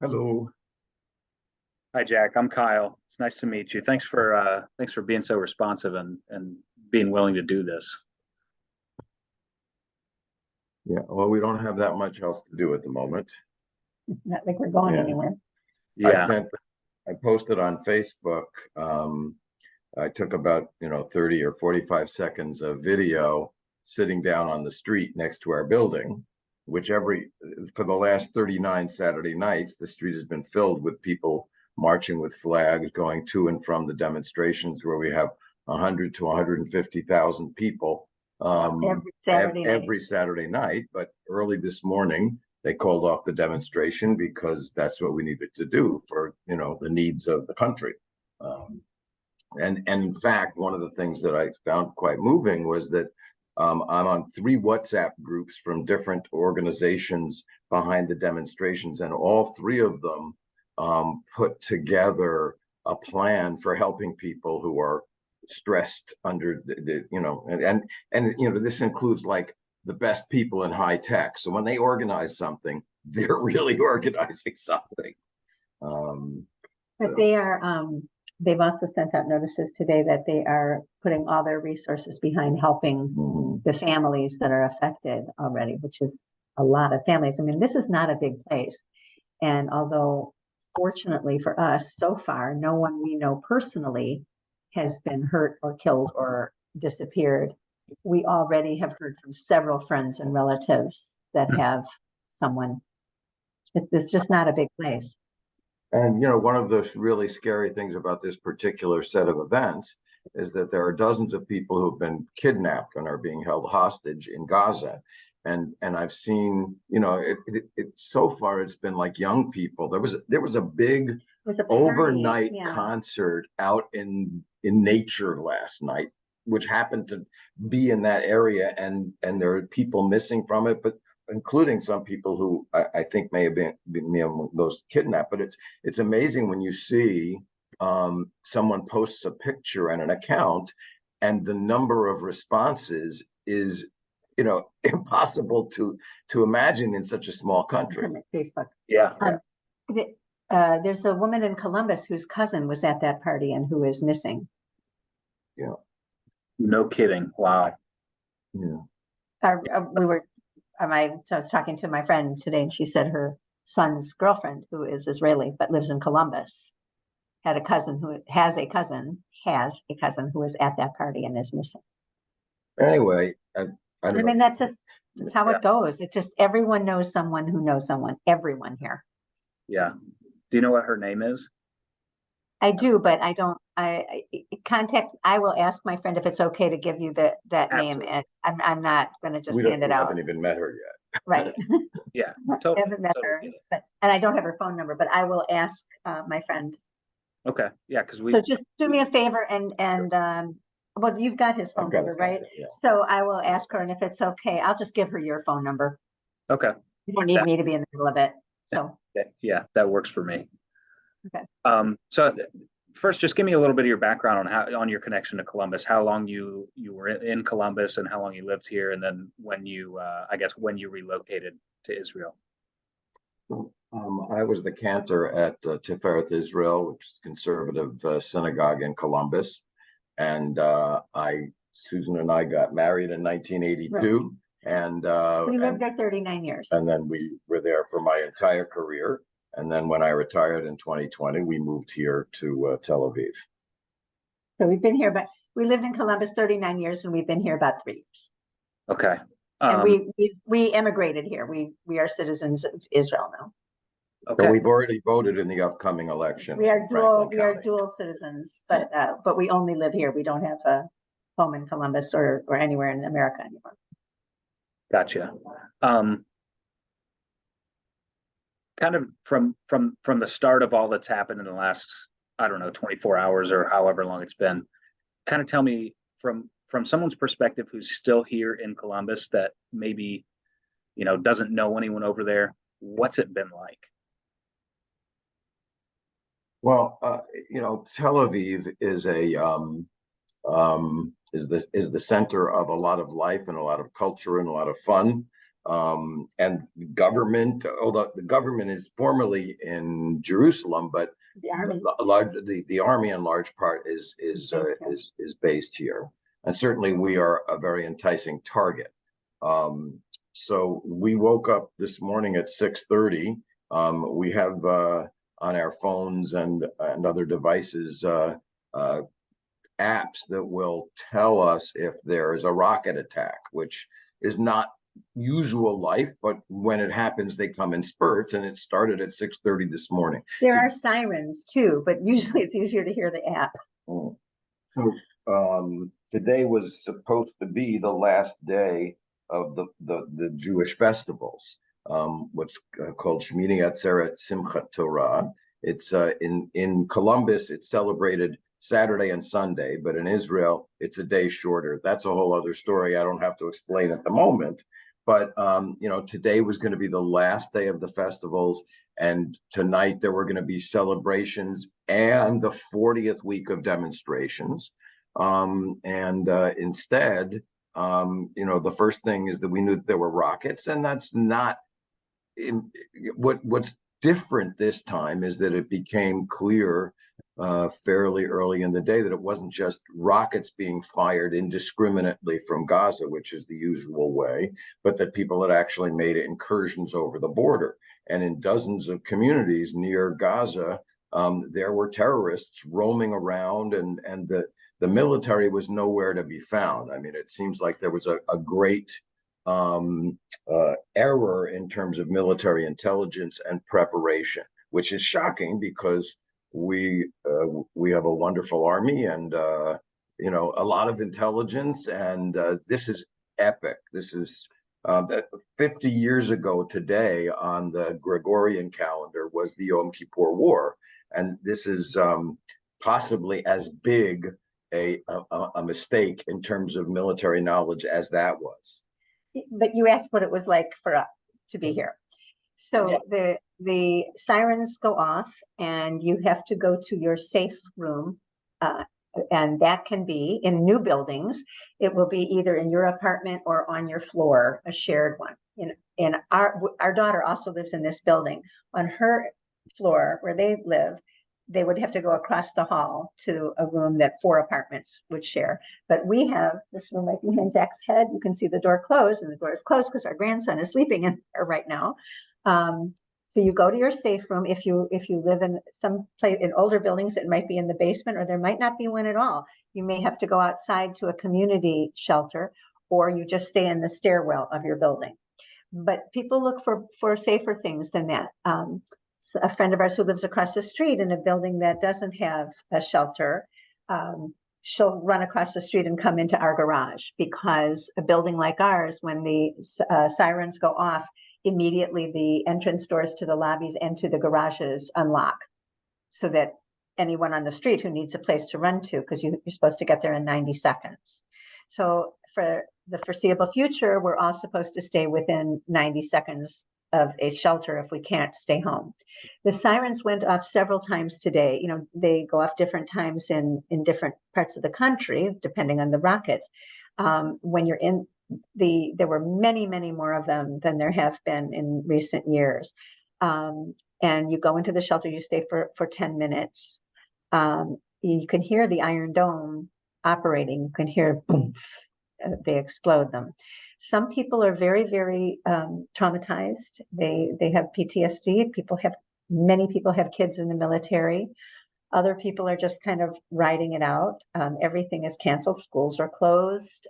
Hello. Hi, Jack. I'm Kyle. It's nice to meet you. Thanks for being so responsive and being willing to do this. Yeah, well, we don't have that much else to do at the moment. Not like we're going Yeah. anywhere. Yeah. I posted on Facebook. I took about 30 or 45 seconds of video sitting down on the street next to our building, which for the last 39 Saturday nights, the street has been filled with people marching with flags, going to and from the demonstrations where we have 100 to 150,000 people every Saturday night. But early this morning, they called off the demonstration because that's what we needed to do for the needs of the country. And in fact, one of the things that I found quite moving was that I'm on 3 WhatsApp groups from different organizations behind the demonstrations, and all 3 of them put together a plan for helping people who are stressed under this includes like the best people in high tech. So when they organize something, they're really organizing something. But they are, they've also sent out notices today that they are putting all their resources behind helping the families that are affected already, which is a lot of families. I mean, this is not a big place. And although fortunately for us, so far, no one we know personally has been hurt or killed or disappeared, we already have heard from several friends and relatives that have someone. It's just not a big place. And, one of the really scary things about this particular set of events is that there are dozens of people who've been kidnapped and are being held hostage in Gaza. And I've seen, so far it's been like young people. There was a big overnight concert out in nature last night, which happened to be in that area, and there are people missing from it, but including some people who I think may have been among those kidnapped. But it's amazing when you see someone posts a picture and an account, and the number of responses is impossible to imagine in such a small country. Facebook. Yeah. There's a woman in Columbus whose cousin was at that party and who is missing. Yeah. No kidding. Wow. Yeah. I was talking to my friend today, and she said her son's girlfriend, who is Israeli but lives in Columbus, has a cousin who was at that party and is missing. Anyway, I mean, that's how it goes. It's just everyone knows someone who knows someone. Everyone here. Yeah. Do you know what her name is? I do, but I don't. I will ask my friend if it's okay to give you that Absolutely. name. And I'm not going to just hand it out. We haven't even met her yet. Right. Yeah. I haven't met her, and I don't have her phone number, but I will ask my friend. Okay. Yeah, because So just do me a favor and well, you've got his phone number, right? Yeah. So I will ask her, and if it's okay, I'll just give her your phone number. Okay. You don't need me to be in the middle of it. So yeah, that works for me. okay. So first, just give me a little bit of your background on your connection to Columbus. How long you were in Columbus, and how long you lived here, and then when you relocated to Israel. I was the cantor at Tiferet Israel, which is a conservative synagogue in Columbus. And Susan and I got married in 1982. Right. And we lived there 39 years. And then we were there for my entire career. And then when I retired in 2020, we moved here to Tel Aviv. So we've been here, but we lived in Columbus 39 years, and we've been here about 3 years. Okay. And we immigrated here. We are citizens of Israel now. Okay. So we've already voted in the upcoming election. We are dual citizens, but we only live here. We don't have a home in Columbus or anywhere in America anymore. Gotcha. Kind of from the start of all that's happened in the last, I don't know, 24 hours or however long it's been, kind of tell me from someone's perspective who's still here in Columbus that maybe, doesn't know anyone over there, what's it been like? Well, Tel Aviv is the center of a lot of life and a lot of culture and a lot of fun. And government, although the government is formally in Jerusalem, but the army in large part is based here, and certainly we are a very enticing target. So we woke up this morning at 6:30. We have on our phones and other devices apps that will tell us if there is a rocket attack, which is not usual life, but when it happens, they come in spurts, and it started at 6:30 this morning. There are sirens too, but usually it's easier to hear the app. So today was supposed to be the last day of the Jewish festivals, what's called Shmini Atzeret Simchat Torah. It's in Columbus, it's celebrated Saturday and Sunday, but in Israel, it's a day shorter. That's a whole other story I don't have to explain at the moment. But, today was going to be the last day of the festivals. And tonight there were going to be celebrations and the 40th week of demonstrations. Instead, the first thing is that we knew that there were rockets, and that's not what's different this time is that it became clear fairly early in the day that it wasn't just rockets being fired indiscriminately from Gaza, which is the usual way, but that people had actually made incursions over the border. And in dozens of communities near Gaza, there were terrorists roaming around, and the military was nowhere to be found. I mean, it seems like there was a great error in terms of military intelligence and preparation, which is shocking because we have a wonderful army and a lot of intelligence, and this is epic. This is that 50 years ago today on the Gregorian calendar was the Yom Kippur War, and this is possibly as big a mistake in terms of military knowledge as that was. But you asked what it was like for us to be here. So yeah. The sirens go off, and you have to go to your safe room, and that can be in new buildings. It will be either in your apartment or on your floor, a shared one. And our daughter also lives in this building. On her floor where they live, they would have to go across the hall to a room that 4 apartments would share. But we have this room right behind Jack's head. You can see the door closed, and the door is closed because our grandson is sleeping in there right now. So you go to your safe room. If you live in some place in older buildings, it might be in the basement, or there might not be one at all. You may have to go outside to a community shelter, or you just stay in the stairwell of your building. But people look for safer things than that. So a friend of ours who lives across the street in a building that doesn't have a shelter, she'll run across the street and come into our garage, because a building like ours, when the sirens go off, immediately the entrance doors to the lobbies and to the garages unlock, so that anyone on the street who needs a place to run to, because you're supposed to get there in 90 seconds. So for the foreseeable future, we're all supposed to stay within 90 seconds of a shelter if we can't stay home. The sirens went off several times today. They go off different times in different parts of the country, depending on the rockets. When you're in there were many, many more of them than there have been in recent years. And you go into the shelter, you stay for 10 minutes. You can hear the Iron Dome operating. You can hear boom, they explode them. Some people are very, very traumatized. They have PTSD. Many people have kids in the military. Other people are just kind of riding it out. Everything is canceled. Schools are closed.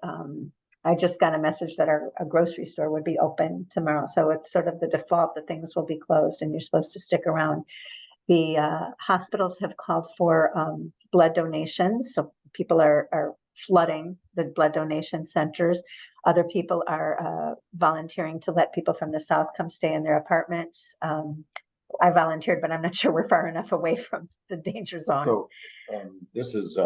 I just got a message that a grocery store would be open tomorrow. So it's sort of the default that things will be closed and you're supposed to stick around. The hospitals have called for blood donations. So people are flooding the blood donation centers. Other people are volunteering to let people from the South come stay in their apartments. I volunteered, but I'm not sure we're far enough away from the danger zone. So this is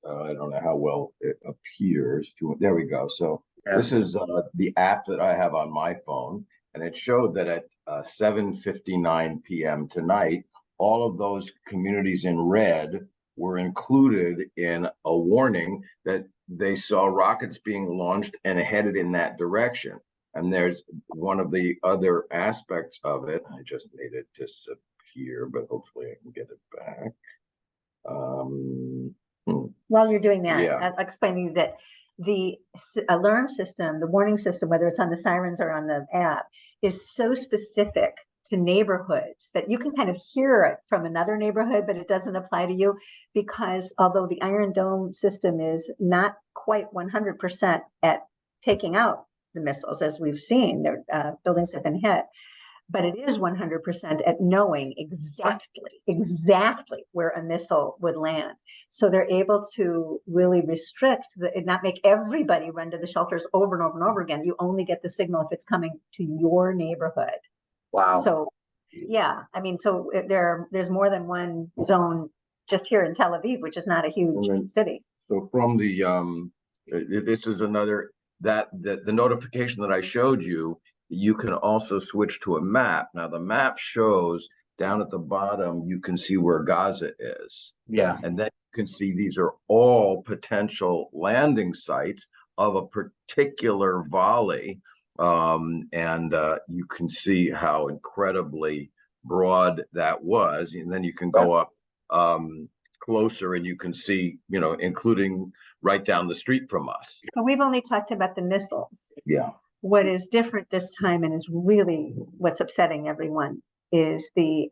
I don't know how well it appears to. There we go. So this is the app that I have on my phone, and it showed that at 7:59 p.m. tonight, all of those communities in red were included in a warning that they saw rockets being launched and headed in that direction. And there's one of the other aspects of it. I just made it disappear, but hopefully I can get it back. While you're doing that, Yeah. I'll explain to you that the alarm system, the warning system, whether it's on the sirens or on the app, is so specific to neighborhoods that you can kind of hear it from another neighborhood, but it doesn't apply to you, because although the Iron Dome system is not quite 100% at taking out the missiles, as we've seen, their buildings have been hit, but it is 100% at knowing exactly where a missile would land. So they're able to really restrict, not make everybody run to the shelters over and over and over again. You only get the signal if it's coming to your neighborhood. Wow. So, yeah, I mean, so there's more than one zone just here in Tel Aviv, which is not a huge city. So from the this is another the notification that I showed you. You can also switch to a map. Now the map shows down at the bottom, you can see where Gaza is. Yeah. And then you can see these are all potential landing sites of a particular volley. And you can see how incredibly broad that was. And then you can go up closer and you can see, you know, including right down the street from us. But we've only talked about the missiles. Yeah. What is different this time, and is really what's upsetting everyone, is the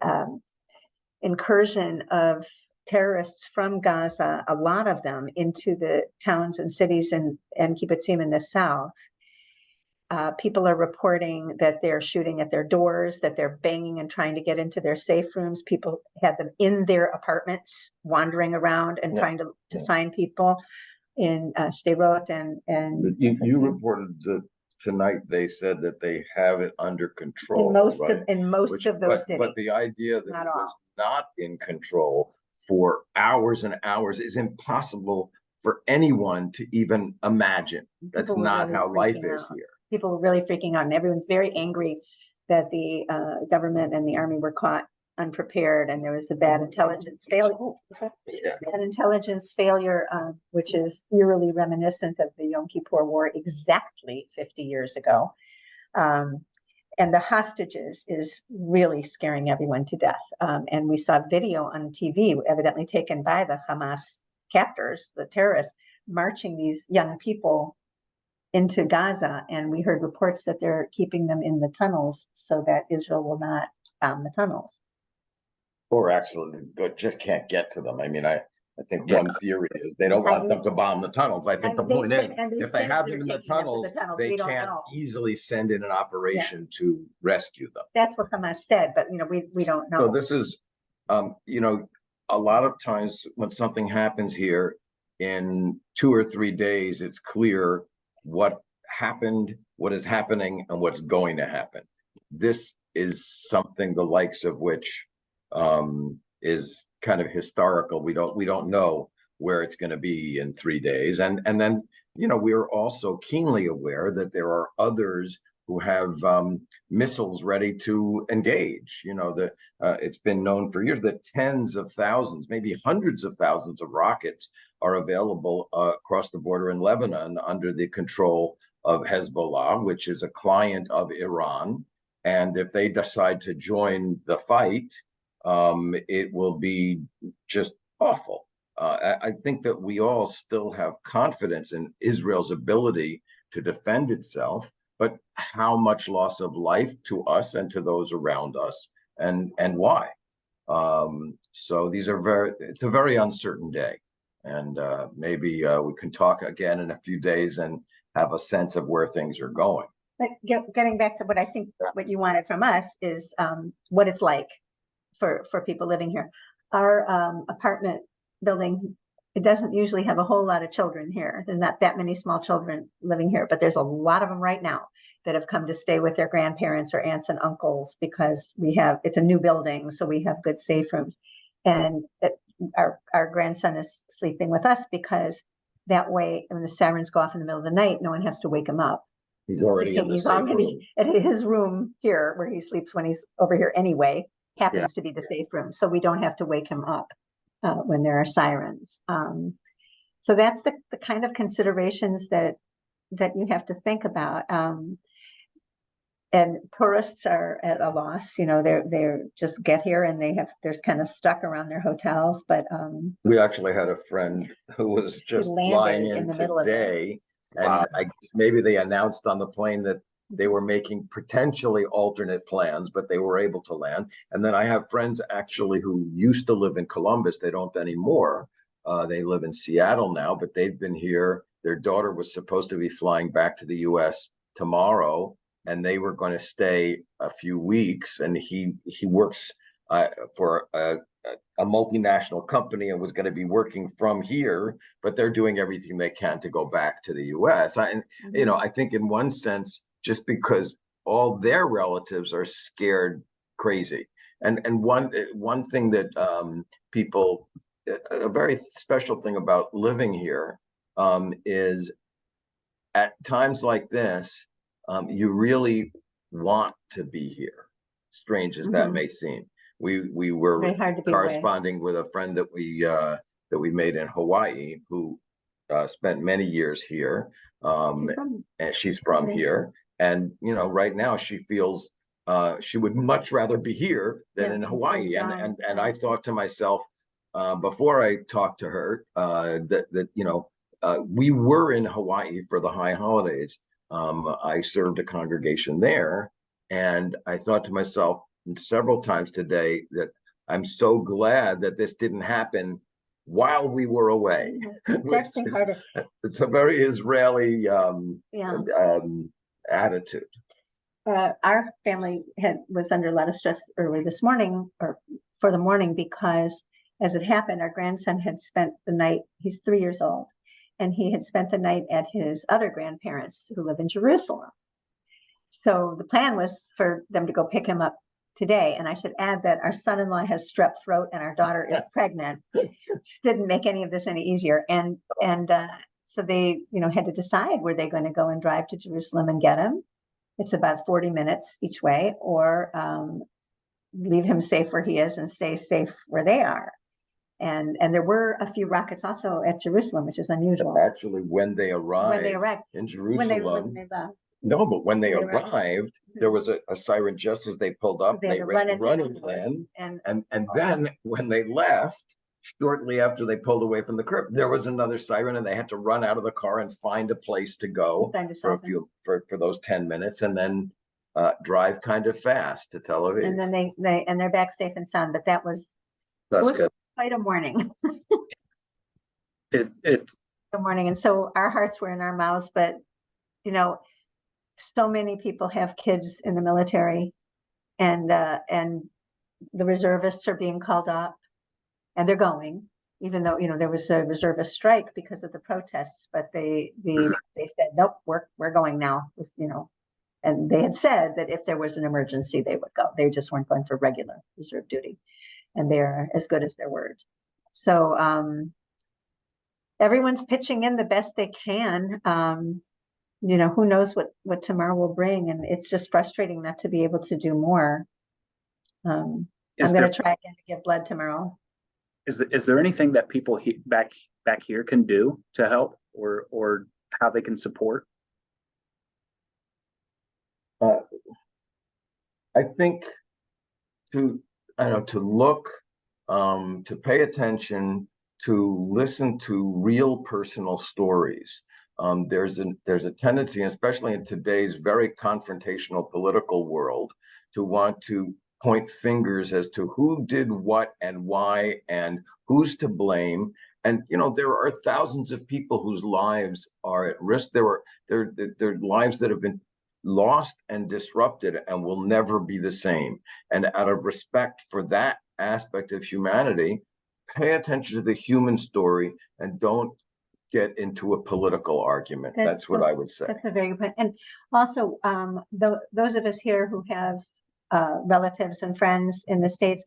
incursion of terrorists from Gaza, a lot of them, into the towns and cities and kibbutzim in the south. People are reporting that they're shooting at their doors, that they're banging and trying to get into their safe rooms. People had them in their apartments, wandering around and trying to find people in Sderot and you reported that tonight they said that they have it under control. In most of those cities. But the idea that it was not in control for hours and hours is impossible for anyone to even imagine. That's not how life is here. People were really freaking out, and everyone's very angry that the government and the army were caught unprepared, and there was a bad intelligence failure. Bad intelligence failure, which is eerily reminiscent of the Yom Kippur War exactly 50 years ago. And the hostages is really scaring everyone to death. And we saw video on TV, evidently taken by the Hamas captors, the terrorists, marching these young people into Gaza. And we heard reports that they're keeping them in the tunnels so that Israel will not bomb the tunnels. Or actually, but just can't get to them. I mean, I think one theory is they don't want them to bomb the tunnels. I think the point is, if they have them in the tunnels, they can't easily send in an operation to rescue them. That's what Hamas said, but you know, we don't know. So this is, you know, a lot of times when something happens here, in 2 or 3 days, it's clear what happened, what is happening, and what's going to happen. This is something the likes of which is kind of historical. We don't know where it's going to be in 3 days, and then, you know, we're also keenly aware that there are others who have missiles ready to engage. You know, that it's been known for years that tens of thousands, maybe hundreds of thousands of rockets are available across the border in Lebanon under the control of Hezbollah, which is a client of Iran. And if they decide to join the fight, it will be just awful. I think that we all still have confidence in Israel's ability to defend itself, but how much loss of life to us and to those around us, and why? So it's a very uncertain day, and maybe we can talk again in a few days and have a sense of where things are going. But getting back to what I think what you wanted from us is what it's like for people living here. Our apartment building, it doesn't usually have a whole lot of children here. There's not that many small children living here, but there's a lot of them right now that have come to stay with their grandparents or aunts and uncles because it's a new building, so we have good safe rooms. And our grandson is sleeping with us because that way, when the sirens go off in the middle of the night, no one has to wake him up. He's already in the safe room. At his room here, where he sleeps when he's over here anyway, happens to be the safe room, so we don't have to wake him up. when there are sirens. So that's the kind of considerations that you have to think about. And tourists are at a loss, they're just get here and they're kind of stuck around their hotels. But we actually had a friend who was just flying in the middle of it. today, Wow. and I guess maybe they announced on the plane that they were making potentially alternate plans, but they were able to land. And then I have friends actually who used to live in Columbus. They don't anymore. They live in Seattle now, but they've been here. Their daughter was supposed to be flying back to the US tomorrow, and they were going to stay a few weeks. And he works for a multinational company and was going to be working from here, but they're doing everything they can to go back to the US. And I think in one sense, just because all their relatives are scared crazy. And one thing that people, a very special thing about living here is at times like this, you really want to be here, strange as that may seem. We were corresponding with a friend that we made in Hawaii who spent many years here, and she's from here. And right now she feels she would much rather be here than in Hawaii. And I thought to myself before I talked to her that we were in Hawaii for the high holidays. I served a congregation there, and I thought to myself several times today that I'm so glad that this didn't happen while we were away. It's actually harder. It's a very Israeli attitude. Our family was under a lot of stress early this morning, or for the morning, because as it happened, our grandson had spent the night. He's 3 years old. And he had spent the night at his other grandparents who live in Jerusalem. So the plan was for them to go pick him up today. And I should add that our son-in-law has strep throat and our daughter is pregnant. Didn't make any of this any easier. And so they, had to decide, were they going to go and drive to Jerusalem and get him? It's about 40 minutes each way, or leave him safe where he is and stay safe where they are. And there were a few rockets also at Jerusalem, which is unusual. Actually, when they arrived in Jerusalem, but when they arrived, there was a siren just as they pulled up. They ran running in, and then when they left, shortly after they pulled away from the curb, there was another siren, and they had to run out of the car and find a place to go for those 10 minutes, and then drive kind of fast to Tel Aviv. And then they're back safe and sound. But that's good. Quite a morning. A morning. And so our hearts were in our mouths, but so many people have kids in the military, and the reservists are being called up, and they're going, even though there was a reservist strike because of the protests, but they said, nope, we're going now. And they had said that if there was an emergency, they would go. They just weren't going for regular reserve duty. And they're as good as their word. So everyone's pitching in the best they can. Who knows what tomorrow will bring, and it's just frustrating not to be able to do more. I'm going to try again to give blood tomorrow. Is there anything that people back here can do to help, or how they can support? I think to look, to pay attention, to listen to real personal stories. There's a tendency, especially in today's very confrontational political world, to want to point fingers as to who did what and why and who's to blame. And there are thousands of people whose lives are at risk. There are lives that have been lost and disrupted and will never be the same. And out of respect for that aspect of humanity, pay attention to the human story and don't get into a political argument. That's what I would say. That's a very good point. And also, those of us here who have relatives and friends in the States,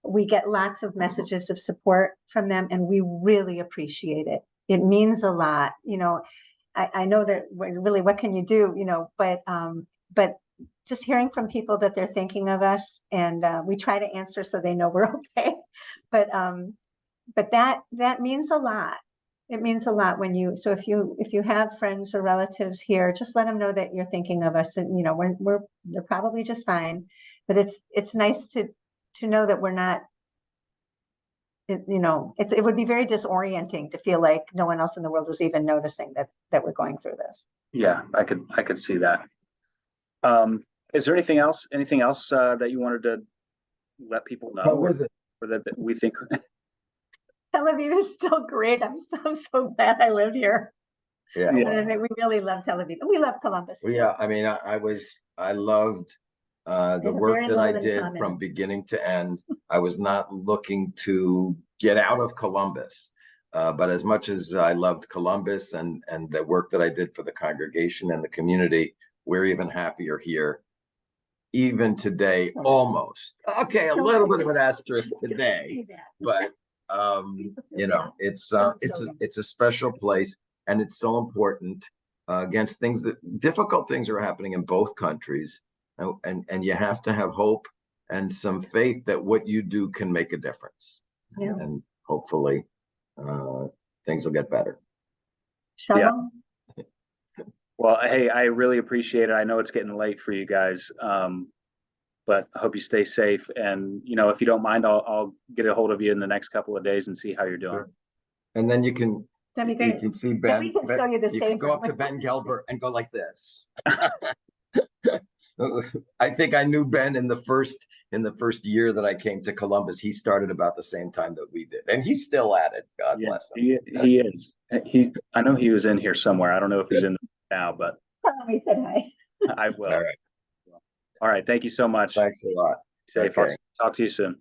we get lots of messages of support from them, and we really appreciate it. It means a lot. I know that really, what can you do? But just hearing from people that they're thinking of us, and we try to answer so they know we're okay. But but that means a lot. It means a lot when you, so if you have friends or relatives here, just let them know that you're thinking of us, and, you know, they're probably just fine. But it's nice to know that we're not, you know, it would be very disorienting to feel like no one else in the world was even noticing that we're going through this. Yeah, I could see that. Is there anything else that you wanted to let people know, or that we think? Tel Aviv is still great. I'm so glad I live here. Yeah. We really love Tel Aviv. We love Columbus. Well, yeah, I mean, I loved the work that I did from beginning to end. I was not looking to get out of Columbus, but as much as I loved Columbus and the work that I did for the congregation and the community, we're even happier here. Even today, almost. Okay, a little bit of an asterisk today, but you know, it's a special place, and it's so important against difficult things are happening in both countries, and you have to have hope and some faith that what you do can make a difference. Yeah. And hopefully things will get better. Shalom. Yeah. Well, hey, I really appreciate it. I know it's getting late for you guys, but I hope you stay safe. And, you know, if you don't mind, I'll get a hold of you in the next couple of days and see how you're doing. Sure. And then you can see Ben. We can show you the You safe can go up to Ben Gelbert and go like this. I think I knew Ben in the first year that I came to Columbus. He started about the same time that we did, and he's still at it. God bless him. He is. I know he was in here somewhere. I don't know if he's in now, but He said hi. I will. All right. All right. Thank you so much. Thanks a lot. Safe. Okay. I'll talk to you soon.